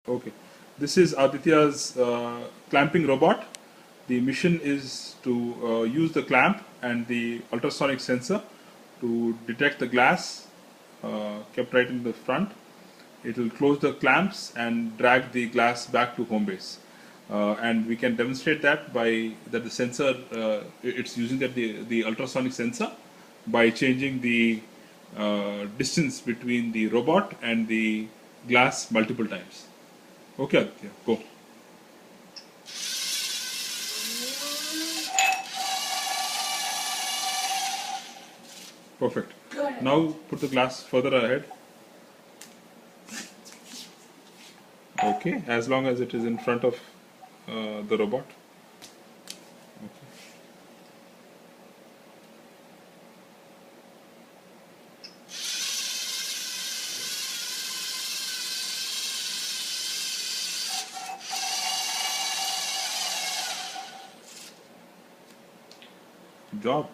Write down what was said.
Okay, this is Aditya's clamping robot. The mission is to use the clamp and the ultrasonic sensor to detect the glass kept right in the front. It will close the clamps and drag the glass back to home base. And we can demonstrate that by that the sensor, it's using the ultrasonic sensor by changing the distance between the robot and the glass multiple times. Okay, Aditya, go. Perfect. Now put the glass further ahead. Okay, as long as it is in front of the robot. Okay. Good job.